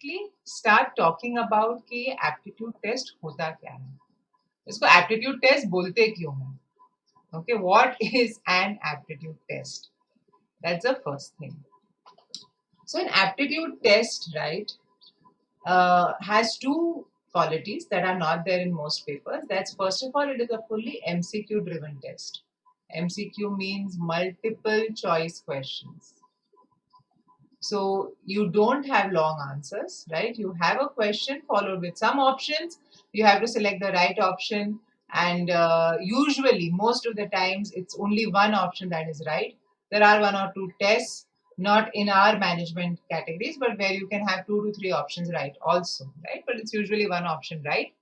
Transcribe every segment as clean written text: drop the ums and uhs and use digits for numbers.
directly start talking about कि ये aptitude test होता क्या है, इसको aptitude test बोलते क्यों हैं? Okay, what is an aptitude test? That's the first thing. So an aptitude test, right, has two qualities that are not there in most papers. That's first of all, it is a fully MCQ driven test. MCQ means multiple choice questions. So you don't have long answers, right? You have a question followed with some options. You have to select the right option, and usually most of the times it's only one option that is right. There are one or two tests, not in our management categories, but where you can have 2 to 3 options right also, right? But it's usually one option right.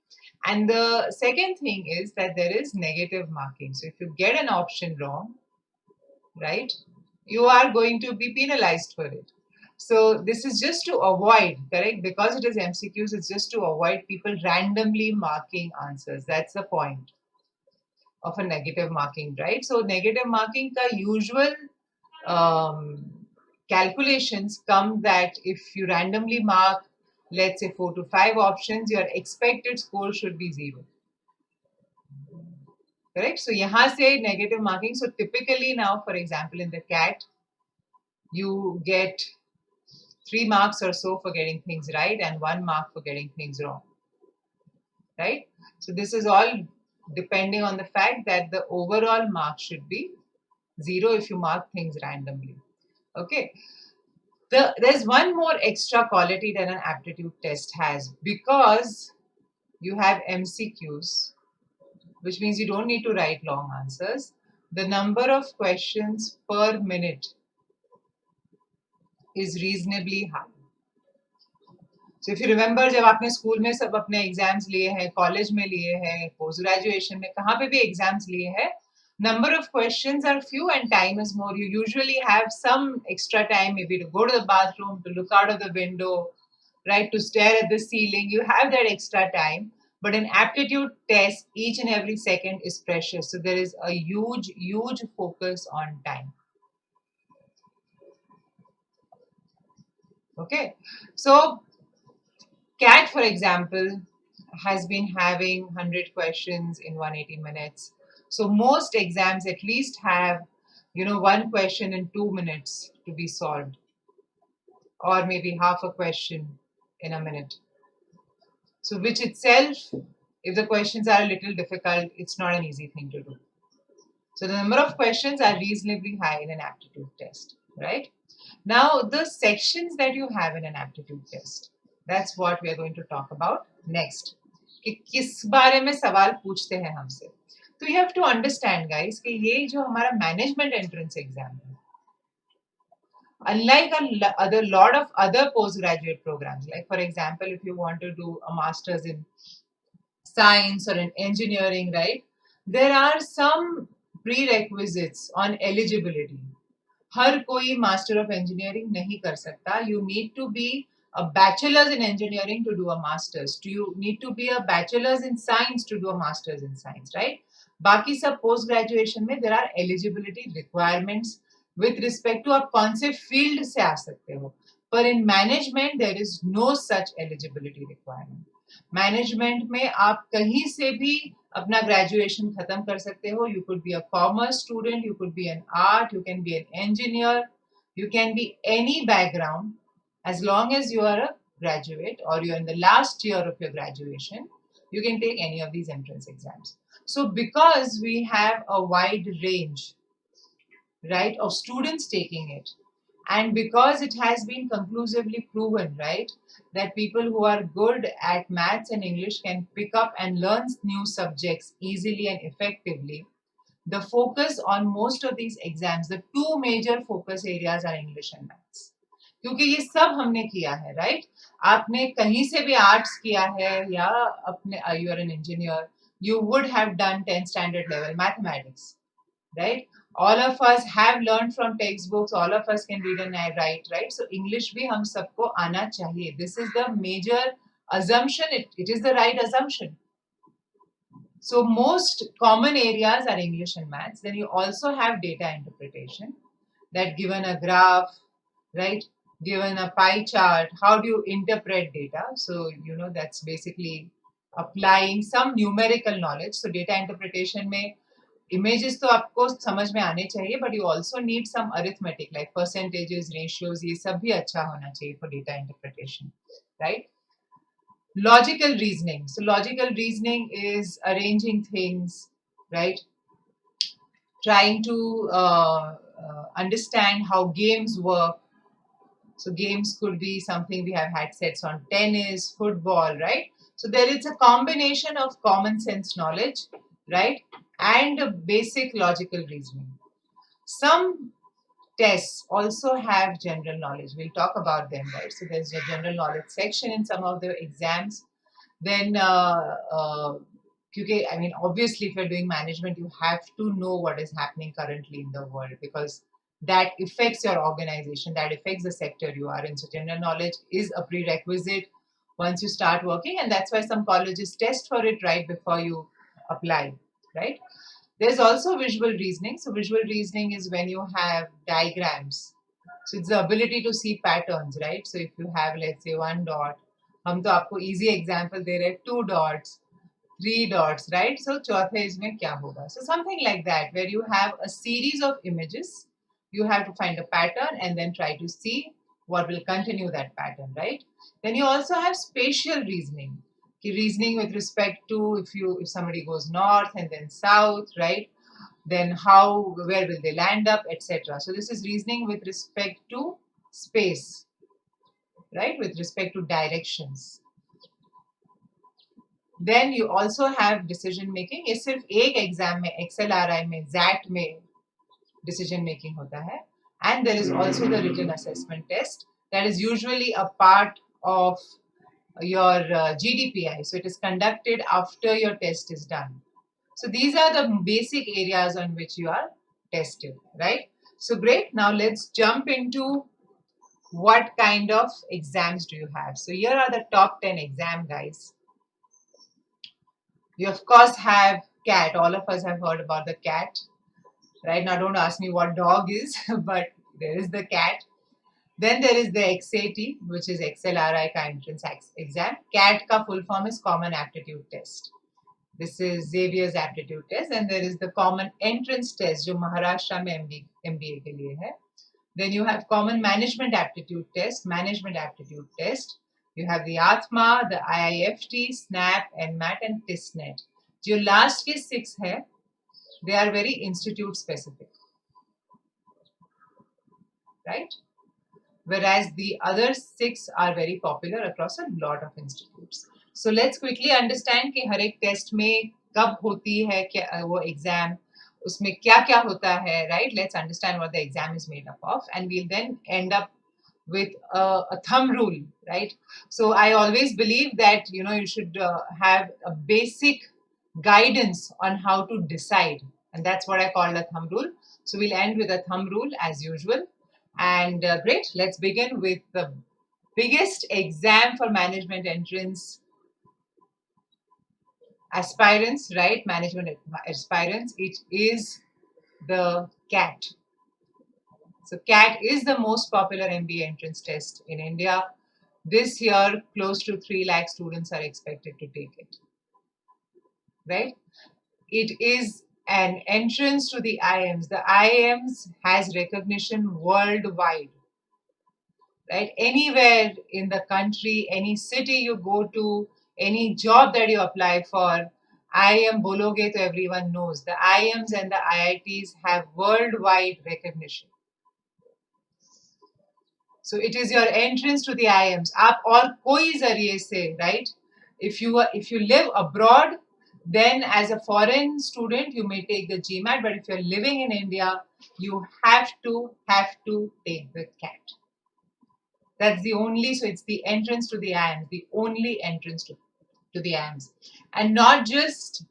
And the second thing is that there is negative marking. So if you get an option wrong, right, you are going to be penalized for it. So this is just to avoid, correct? Because it is MCQs, it's just to avoid people randomly marking answers. That's the point of a negative marking, right? So negative marking ka usual calculations come that if you randomly mark, let's say 4 to 5 options, your expected score should be 0. Correct? So यहाँ से negative marking. So typically now, for example, in the CAT, you get 3 marks or so for getting things right and 1 mark for getting things wrong, right? So this is all depending on the fact that the overall mark should be 0 if you mark things randomly. Okay. There's one more extra quality that an aptitude test has, because you have MCQs, which means you don't need to write long answers. The number of questions per minute is reasonably high. So if you remember, जब आपने school में सब अपने exams लिए हैं, college में लिए हैं, पोस्ट ग्रेजुएशन में कहाँ पे भी एग्जाम्स लिए हैं, number of questions are few and time is more. You usually have some extra time, maybe to go to the bathroom, to look out of the window, right, to stare at the ceiling. You have that extra time. But in aptitude test, each and every second is precious. So there is a huge focus on time. Okay, so CAT, for example, has been having 100 questions in 180 minutes. So most exams at least have, one question in 2 minutes to be solved, or maybe half a question in a minute. So which itself, if the questions are a little difficult, it's not an easy thing to do. So the number of questions are reasonably high in an aptitude test, right? Now the sections that you have in an aptitude test, that's what we are going to talk about next. कि किस बारे में सवाल पूछते हैं हमसे. तो you have to understand, guys, कि ये जो हमारा management entrance exam है, unlike a lot of other postgraduate programs, like for example, if you want to do a master's in science or in engineering, right, there are some prerequisites on eligibility. हर कोई master of engineering नहीं कर सकता. You need to be a bachelor's in engineering to do a master's. You need to be a bachelor's in science to do a master's in science, right? बाकी सब post graduation में there are eligibility requirements with respect to आप कौन से field से आ सकते हो. But in management there is no such eligibility requirement. Management में आप कहीं से भी अपना graduation खत्म कर सकते हो. You could be a commerce student, you could be an art, you can be an engineer, you can be any background. As long as you are a graduate or you're in the last year of your graduation, you can take any of these entrance exams. So because we have a wide range, right, of students taking it, and because it has been conclusively proven, right, that people who are good at maths and English can pick up and learn new subjects easily and effectively, the focus on most of these exams, the two major focus areas are English and maths. क्योंकि ये सब हमने किया है, right? आपने कहीं से भी आर्ट्स किया है या अपने you are an engineer, you would have done 10th standard level mathematics, right? All of us have learned from textbooks, all of us can read and write, right? So English भी हम सबको आना चाहिए. This is the major assumption, it is the right assumption. So most common areas are English and maths. Then you also have data interpretation, that given a graph, right, given a pie chart, how do you interpret data? So, that's basically applying some numerical knowledge. So, data interpretation में images तो आपको समझ में आने चाहिए, but you also need some arithmetic like percentages, ratios, ये सब भी अच्छा होना चाहिए for data interpretation, right? Logical reasoning. So, logical reasoning is arranging things, right? Trying to understand how games work. So games could be something we have had sets on tennis, football, right? So there is a combination of common sense knowledge, right? And basic logical reasoning. Some tests also have general knowledge. We'll talk about them, right? So there's a general knowledge section in some of the exams. Then, I mean, obviously, if you're doing management, you have to know what is happening currently in the world because that affects your organization, that affects the sector you are in. So, general knowledge is a prerequisite once you start working, and that's why some colleges test for it right before you apply, right? There's also visual reasoning. So, visual reasoning is when you have diagrams. So, it's the ability to see patterns, right? So, if you have, let's say, one dot, हम तो आपको easy example दे रहे हैं, 2 dots, 3 dots, right? So चौथे इसमें क्या होगा? So something like that, where you have a series of images, you have to find a pattern and then try to see what will continue that pattern, right? Then you also have spatial reasoning. Reasoning with respect to if somebody goes north and then south, right? Then where will they land up, etc. So this is reasoning with respect to space, right? With respect to directions. Then you also have decision making. ये सिर्फ एक exam में XLRI में ZAT में decision making होता है. And there is also the written assessment test that is usually a part of your GDPI. So it is conducted after your test is done. So these are the basic areas on which you are tested, right? So great. Now let's jump into what kind of exams do you have. So here are the top 10 exam, guys. You of course have CAT. All of us have heard about the CAT, right? Now don't ask me what dog is, but there is the CAT. Then there is the XAT, which is XLRI का entrance exam. CAT का full form is Common Aptitude Test. This is Xavier's aptitude test, and there is the Common Entrance Test, जो महाराष्ट्र में MBA के लिए है. Then you have Common Management Aptitude Test, Management Aptitude Test. You have the ATMA, the IIFT, SNAP, NMAT, and TISNET. जो last के 6 है, they are very institute specific, right? Whereas the other 6 are very popular across a lot of institutes. So let's quickly understand कि हर एक test में कब होती है क्या वो एग्जाम, उसमें क्या क्या होता है, right? Let's understand what the exam is made up of, and we'll then end up with a thumb rule, right? So I always believe that you should have a basic guidance on how to decide, and that's what I call a thumb rule. So we'll end with a thumb rule as usual. And great, let's begin with the biggest exam for management entrance aspirants, right? Management aspirants, it is the CAT. So CAT is the most popular MBA entrance test in India. This year, close to 3 lakh students are expected to take it, right? It is an entrance to the IIMs. The IIMs has recognition worldwide, right? Anywhere in the country, any city you go to, any job that you apply for, IIM bologe to everyone knows. The IIMs and the IITs have worldwide recognition. So it is your entrance to the IIMs. आप और कोई जरिए से, right? If you live abroad, then as a foreign student you may take the GMAT, but if you're living in India, you have to take the CAT. That's the only, so it's the entrance to the IIMs, the only entrance to the IIMs. And not just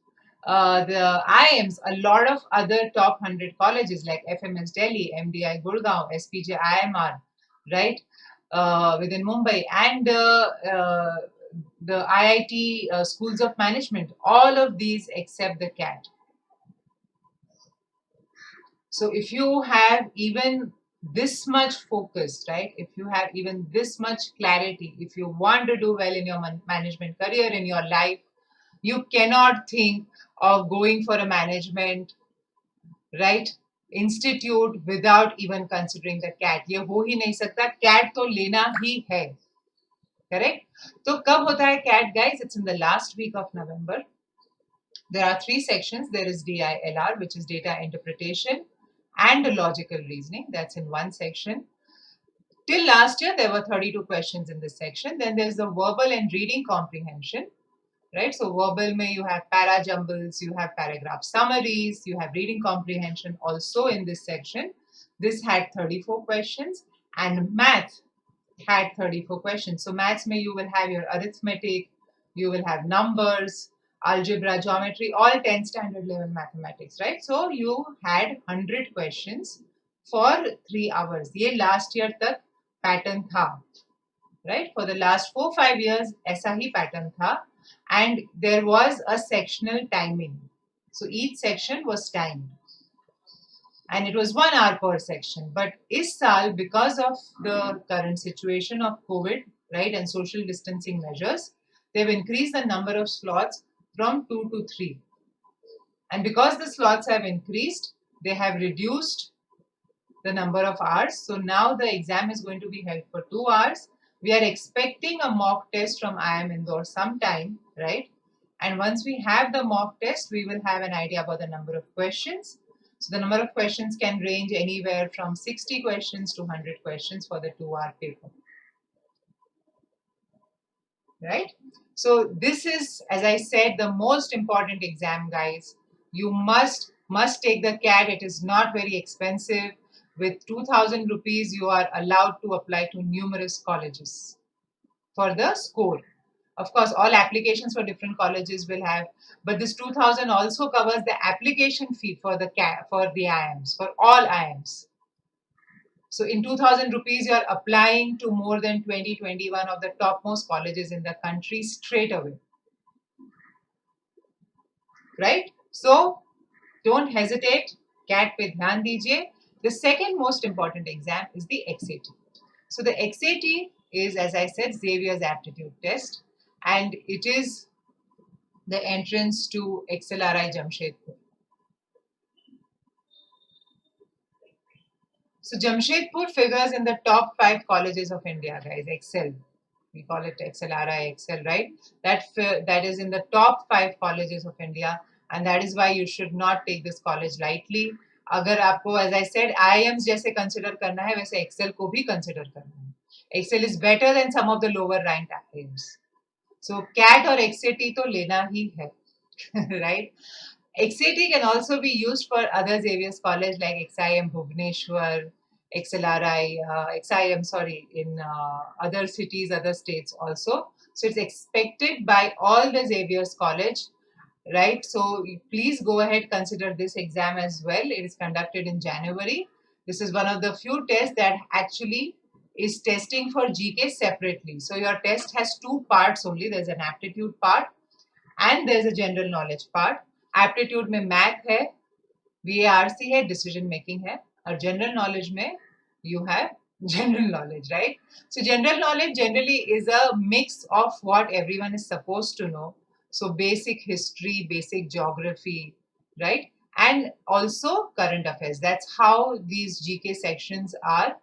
the IIMs, a lot of other top 100 colleges like FMS Delhi, MDI Gurgaon, SPJ IMR, right, within Mumbai, and the IIT schools of management, all of these accept the CAT. So if you have even this much focused, right? If you have even this much clarity, if you want to do well in your management career, in your life, you cannot think of going for a management, right, institute without even considering the CAT. ये हो ही नहीं सकता, CAT तो लेना ही है, correct? तो कब होता है CAT, guys? It's in the last week of November. There are 3 sections. There is DILR, which is data interpretation and logical reasoning. That's in one section. Till last year, there were 32 questions in this section. Then there's the verbal and reading comprehension, right? So verbal mein you have para jumbles, you have paragraph summaries, you have reading comprehension also in this section. This had 34 questions, and math had 34 questions. So maths mein you will have your arithmetic, you will have numbers, algebra, geometry, all 10 standard level mathematics, right? So you had 100 questions for 3 hours. ये last year तक pattern था, right? For the last 4-5 years ऐसा ही pattern था, and there was a sectional timing. So each section was timed, and it was 1 hour per section. But इस साल, because of the current situation of COVID, right, and social distancing measures, they've increased the number of slots from 2 to 3. And because the slots have increased, they have reduced the number of hours. So now the exam is going to be held for 2 hours. We are expecting a mock test from IIM Indore sometime, right? And once we have the mock test, we will have an idea about the number of questions. So the number of questions can range anywhere from 60 questions to 100 questions for the 2-hour paper, right? So this is, as I said, the most important exam, guys. You must take the CAT. It is not very expensive. With 2,000 rupees, you are allowed to apply to numerous colleges for the score. Of course, all applications for different colleges will have, but this 2,000 also covers the application fee for the IIMs, for all IIMs. So in 2,000 rupees, you are applying to more than 21 of the topmost colleges in the country straight away, right? So don't hesitate. CAT पे ध्यान दीजिए. The second most important exam is the XAT. So the XAT is, as I said, Xavier's aptitude test, and it is the entrance to XLRI Jamshedpur. So Jamshedpur figures in the top 5 colleges of India, guys. Excel. We call it XLRI, Excel, right? That is in the top 5 colleges of India, and that is why you should not take this college lightly. अगर आपको, as I said, IIMs जैसे consider करना है, वैसे Excel को भी consider करना है. Excel is better than some of the lower ranked IIMs. So CAT or XAT तो लेना ही है, right? XAT can also be used for other Xavier's college like XIM Bhubaneswar, XLRI, XIM, sorry, in other cities, other states also. So it's expected by all the Xavier's college, right? So please go ahead, consider this exam as well. It is conducted in January. This is one of the few tests that actually is testing for GK separately. So your test has 2 parts only. There's an aptitude part and there's a general knowledge part. Aptitude में math है, VARC है, decision making है, और general knowledge में you have general knowledge, right? So general knowledge generally is a mix of what everyone is supposed to know. So basic history, basic geography, right? And also current affairs. That's how these GK sections are,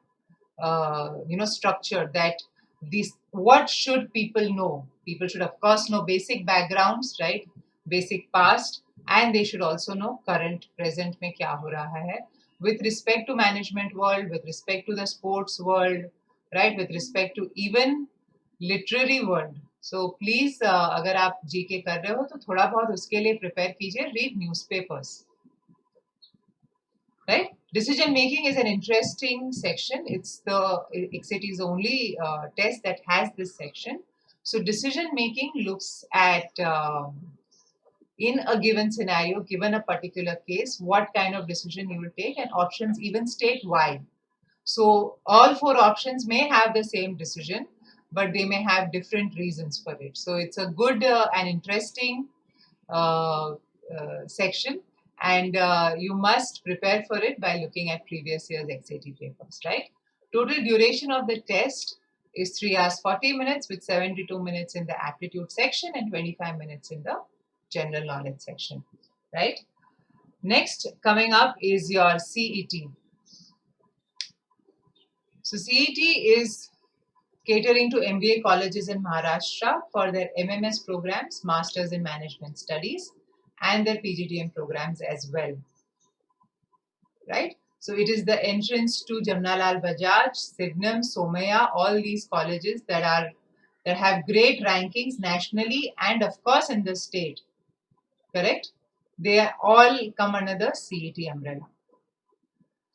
structured. That what should people know? People should of course know basic backgrounds, right? Basic past, and they should also know current, present में क्या हो रहा है, with respect to management world, with respect to the sports world, right? With respect to even literary world. So please, अगर आप GK कर रहे हो तो थोड़ा बहुत उसके लिए prepare कीजिए. Read newspapers, right? Decision making is an interesting section. XAT is the only test that has this section. So decision making looks at in a given scenario, given a particular case, what kind of decision you will take, and options even state why. So all 4 options may have the same decision, but they may have different reasons for it. So it's a good and interesting section. and you must prepare for it by looking at previous year's XAT papers, right? Total duration of the test is 3 hours 40 minutes with 72 minutes in the aptitude section and 25 minutes in the general knowledge section, right? Next coming up is your CET. So CET is catering to MBA colleges in Maharashtra for their MMS programs, Masters in Management Studies, and their PGDM programs as well, right? So it is the entrance to Jamnalal Bajaj, Signam, Somaya, all these colleges that have great rankings nationally and of course in the state, correct? They all come under the CET umbrella.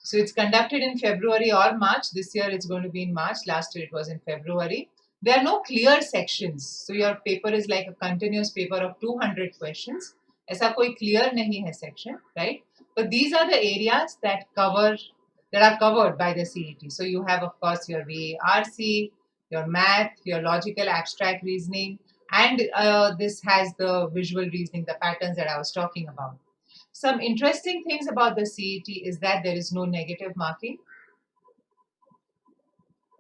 So it's conducted in February or March. This year it's going to be in March. Last year it was in February. There are no clear sections. So your paper is like a continuous paper of 200 questions. ऐसा कोई clear नहीं है section, right? But these are the areas that are covered by the CET. So you have of course your VARC, your math, your logical abstract reasoning, and this has the visual reasoning, the patterns that I was talking about. Some interesting things about the CET is that there is no negative marking.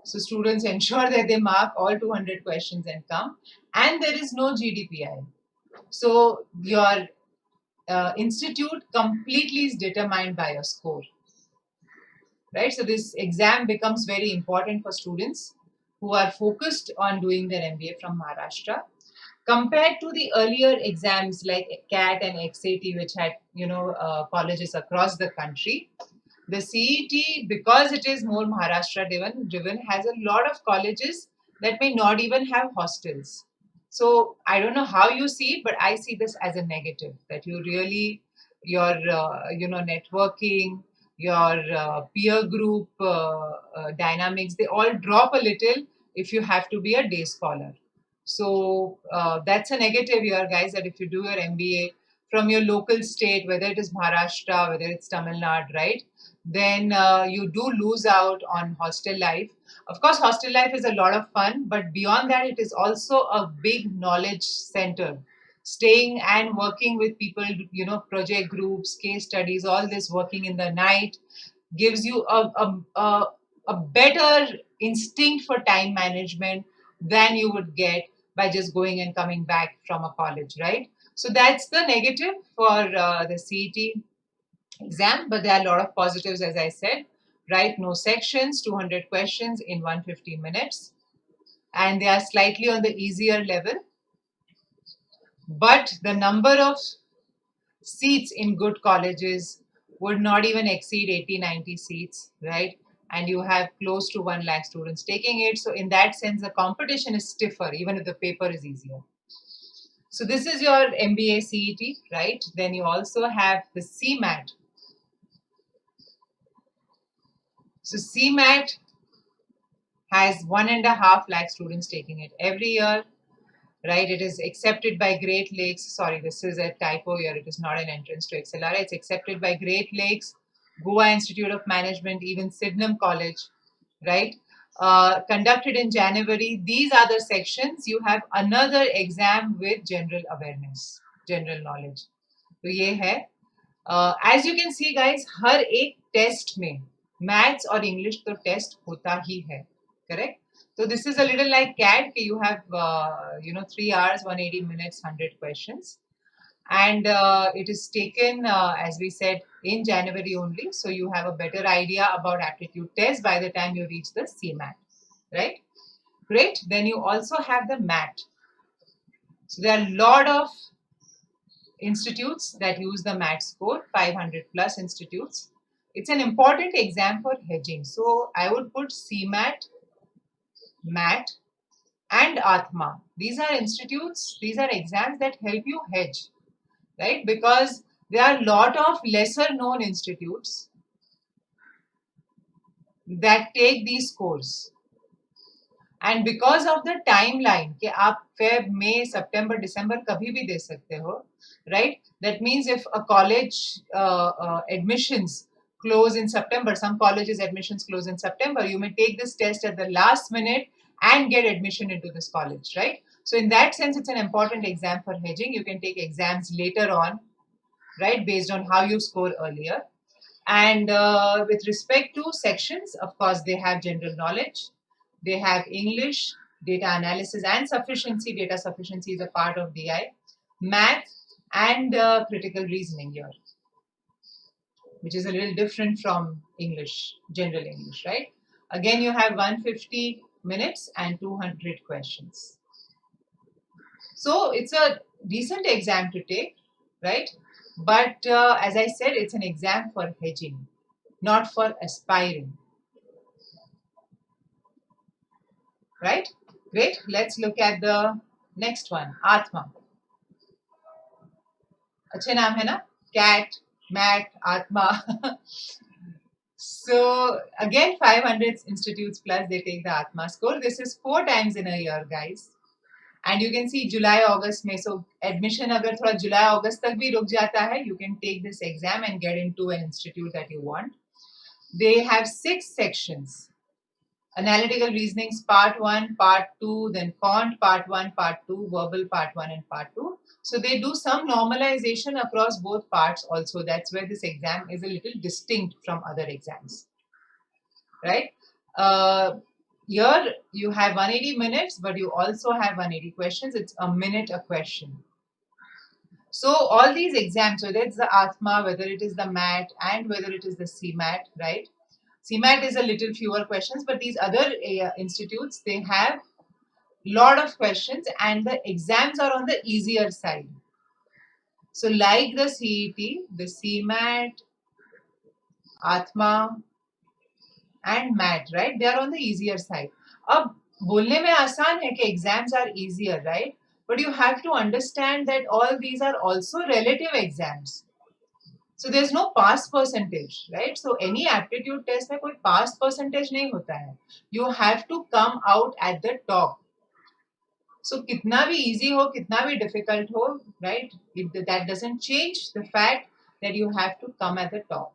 So students ensure that they mark all 200 questions and come. And there is no GDPI. So your institute completely is determined by your score. Right? So this exam becomes very important for students who are focused on doing their MBA from Maharashtra. Compared to the earlier exams like CAT and XAT, which had colleges across the country, the CET, because it is more Maharashtra driven, has a lot of colleges that may not even have hostels. So I don't know how you see it, but I see this as a negative, that you really your networking, your peer group dynamics, they all drop a little if you have to be a day scholar. So that's a negative here, guys, that if you do your MBA from your local state, whether it is Maharashtra, whether it's Tamil Nadu, right, then you do lose out on hostel life. Of course, hostel life is a lot of fun, but beyond that, it is also a big knowledge center. Staying and working with people, project groups, case studies, all this working in the night gives you a better instinct for time management than you would get by just going and coming back from a college, right? So that's the negative for the CET exam, but there are a lot of positives, as I said, right? No sections, 200 questions in 150 minutes, and they are slightly on the easier level. But the number of seats in good colleges would not even exceed 80-90 seats, right? And you have close to 1 lakh students taking it. So in that sense, the competition is stiffer, even if the paper is easier. So this is your MBA CET, right? Then you also have the CMAT. So CMAT has 1.5 lakh students taking it every year, right? It is accepted by Great Lakes. Sorry, this is a typo here. It is not an entrance to XLR. It's accepted by Great Lakes, Goa Institute of Management, even Sydenham College, right? Conducted in January. These are the sections. You have another exam with general awareness, general knowledge. So ये है. As you can see, guys, हर एक test में maths और English तो test होता ही है, correct? So this is a little like CAT. You have 3 hours, 180 minutes, 100 questions, and it is taken as we said in January only. So you have a better idea about aptitude test by the time you reach the CMAT, right? Great. Then you also have the MAT. So there are a lot of institutes that use the MAT score, 500 plus institutes. It's an important exam for hedging. So I would put CMAT, MAT, and Atma. These are institutes, these are exams that help you hedge, right? Because there are a lot of lesser known institutes that take these scores. And because of the timeline, कि आप Feb, May, September, December कभी भी दे सकते हो, right? That means if a college admissions close in September, some colleges admissions close in September, you may take this test at the last minute and get admission into this college, right? So in that sense, it's an important exam for hedging. You can take exams later on right, based on how you score earlier. And with respect to sections, of course, they have general knowledge, they have English, data analysis and sufficiency. Data sufficiency is a part of DI, math, and critical reasoning here, which is a little different from English, general English, right? Again, you have 150 minutes and 200 questions. So it's a decent exam to take, right? But as I said, it's an exam for hedging, not for aspiring, right? Great. Let's look at the next one, Atma. अच्छे नाम है ना? Cat, Mat, Atma. So again, 500 institutes plus they take the Atma score. This is 4 times in a year, guys. And you can see July, August में. So admission अगर थोड़ा July, August तक भी रुक जाता है, you can take this exam and get into an institute that you want. They have 6 sections. Analytical reasonings part 1, part 2, then quant part 1, part 2, verbal part 1 and part 2. So they do some normalization across both parts also. That's where this exam is a little distinct from other exams, right? Here you have 180 minutes, but you also have 180 questions. It's a minute a question. So all these exams, whether it's the Atma, whether it is the MAT, and whether it is the CMAT, right? CMAT is a little fewer questions, but these other institutes, they have lot of questions and the exams are on the easier side. So like the CET, the CMAT, Atma and MAT, right? They are on the easier side. अब बोलने में आसान है कि exams are easier, right? But you have to understand that all these are also relative exams. So there's no pass percentage, right? So any aptitude test में कोई pass percentage नहीं होता है. You have to come out at the top. So कितना भी easy हो, कितना भी difficult हो, right? That doesn't change the fact that you have to come at the top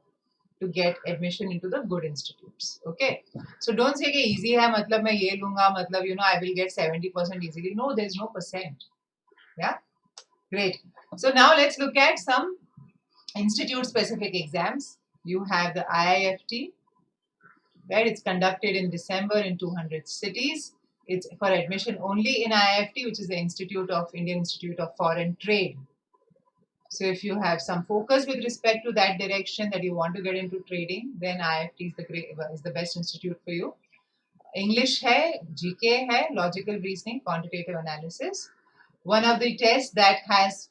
to get admission into the good institutes. Okay. So don't say कि easy है मतलब मैं ये लूँगा मतलब I will get 70% easily. No, there's no percent. Yeah. Great. So now let's look at some institute-specific exams. You have the IIFT, right? It's conducted in December in 200 cities. It's for admission only in IIFT, which is the Indian Institute of Foreign Trade. So if you have some focus with respect to that direction that you want to get into trading, then IIFT is the best institute for you. English hai, GK hai, logical reasoning, quantitative analysis. One of the tests that has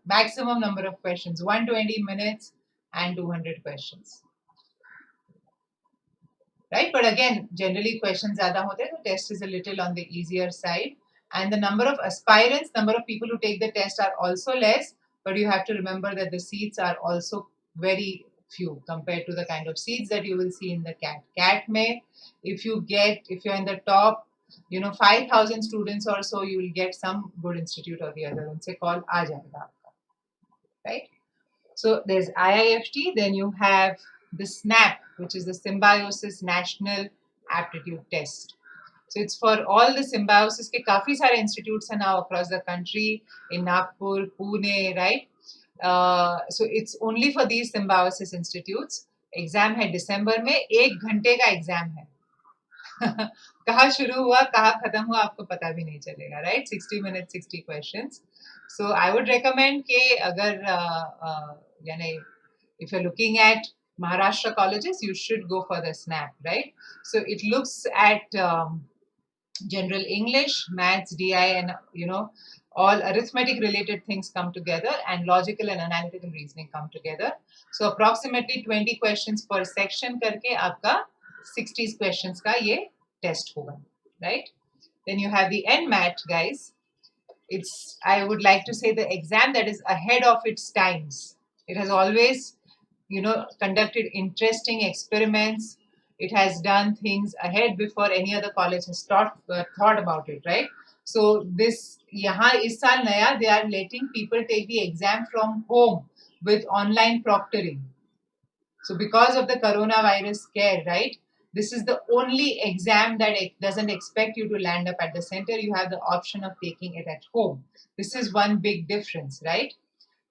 maximum number of questions, 120 minutes and 200 questions. Right? But again, generally questions zyada hote, the test is a little on the easier side. And the number of aspirants, number of people who take the test are also less, but you have to remember that the seats are also very few compared to the kind of seats that you will see in the CAT. CAT may, if you're in the top, 5,000 students or so, you will get some good institute or the other. Unse call aa jayega aapka. Right? So there's IIFT, then you have the SNAP, which is the Symbiosis National Aptitude Test. So it's for all the symbiosis के काफी सारे institutes हैं now across the country, in Nagpur, Pune, right? So it's only for these symbiosis institutes. Exam है December में, 1 घंटे का exam है. कहाँ शुरू हुआ, कहाँ खत्म हुआ आपको पता भी नहीं चलेगा, right? 60 minutes, 60 questions. So I would recommend कि अगर if you're looking at Maharashtra colleges, you should go for the SNAP, right? So it looks at general English, maths, DI, and all arithmetic related things come together, and logical and analytical reasoning come together. So approximately 20 questions per section करके आपका 60 questions का ये test होगा, right? Then you have the NMAT, guys. I would like to say the exam that is ahead of its times. It has always conducted interesting experiments. It has done things ahead before any other college has thought about it, right? So this yahan is saal naya, they are letting people take the exam from home with online proctoring. So because of the coronavirus scare, right? This is the only exam that it doesn't expect you to land up at the center. You have the option of taking it at home. This is one big difference, right?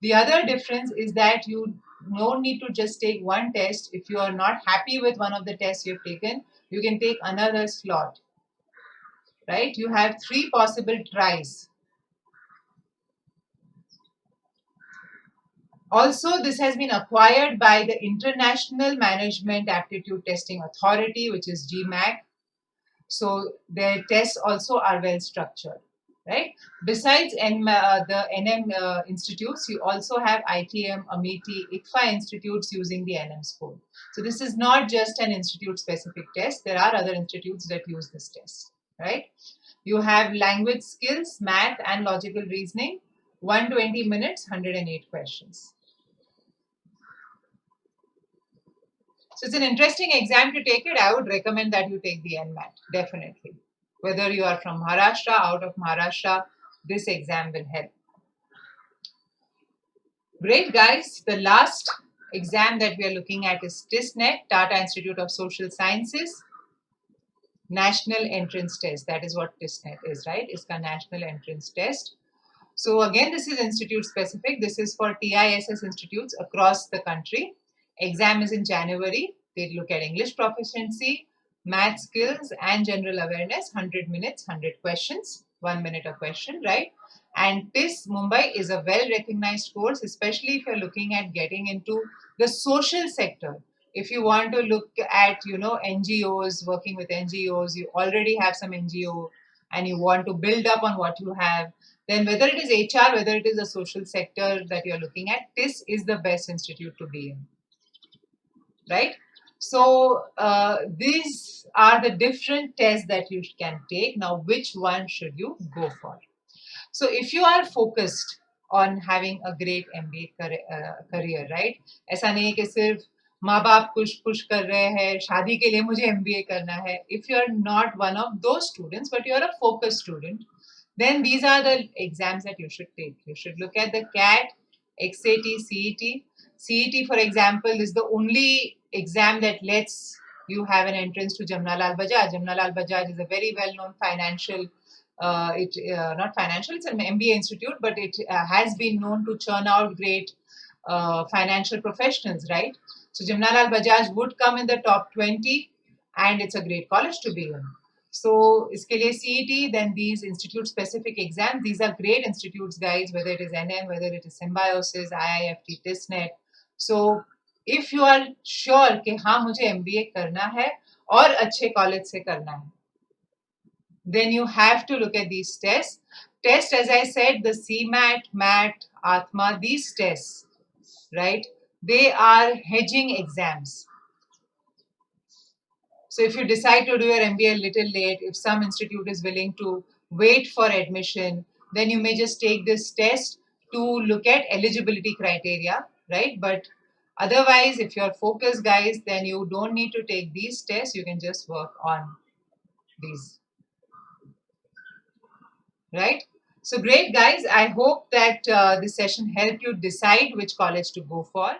The other difference is that you don't need to just take one test. If you are not happy with one of the tests you've taken, you can take another slot, right? You have 3 possible tries. Also, this has been acquired by the International Management Aptitude Testing Authority, which is GMAT. So their tests also are well structured, right? Besides the NM institutes, you also have ITM, Amity, ICFA institutes using the NM score. So this is not just an institute-specific test. There are other institutes that use this test, right? You have language skills, math, and logical reasoning. 120 minutes, 108 questions. So it's an interesting exam to take it. I would recommend that you take the NMAT, definitely. Whether you are from Maharashtra, out of Maharashtra, this exam will help. Great, guys. The last exam that we are looking at is TISNET, Tata Institute of Social Sciences, National Entrance Test. That is what TISNET is, right? It's a National Entrance Test. So again, this is institute specific. This is for TISS institutes across the country. Exam is in January. They look at English proficiency, math skills, and general awareness. 100 minutes, 100 questions, 1 minute a question, right? And TIS Mumbai is a well-recognized course, especially if you're looking at getting into the social sector. If you want to look at, NGOs, working with NGOs, you already have some NGO and you want to build up on what you have, then whether it is HR, whether it is a social sector that you're looking at, TIS is the best institute to be in, right? So these are the different tests that you can take. Now, which one should you go for? So if you are focused on having a great MBA career, right? ऐसा नहीं है कि सिर्फ माँ बाप push कर रहे हैं शादी के लिए मुझे MBA करना है. If you are not one of those students, but you are a focused student, then these are the exams that you should take. You should look at the CAT, XAT, CET. CET, for example, is the only exam that lets you have an entrance to Jamnalal Bajaj. Jamnalal Bajaj is a very well-known financial, not financial, it's an MBA institute, but it has been known to churn out great financial professionals, right? So Jamnalal Bajaj would come in the top 20, and it's a great college to be in. So, iske liye CET, then these institute-specific exams, these are great institutes, guys, whether it is NM, whether it is Symbiosis, IIFT, TISNET. So, if you are sure कि हाँ मुझे MBA करना है और अच्छे college से करना है, then you have to look at these tests. Test, as I said, the CMAT, MAT, Atma, these tests, right? They are hedging exams. So if you decide to do your MBA a little late, if some institute is willing to wait for admission, then you may just take this test to look at eligibility criteria, right? But otherwise, if you're focused, guys, then you don't need to take these tests. You can just work on these, right? So great, guys. I hope that this session helped you decide which college to go for.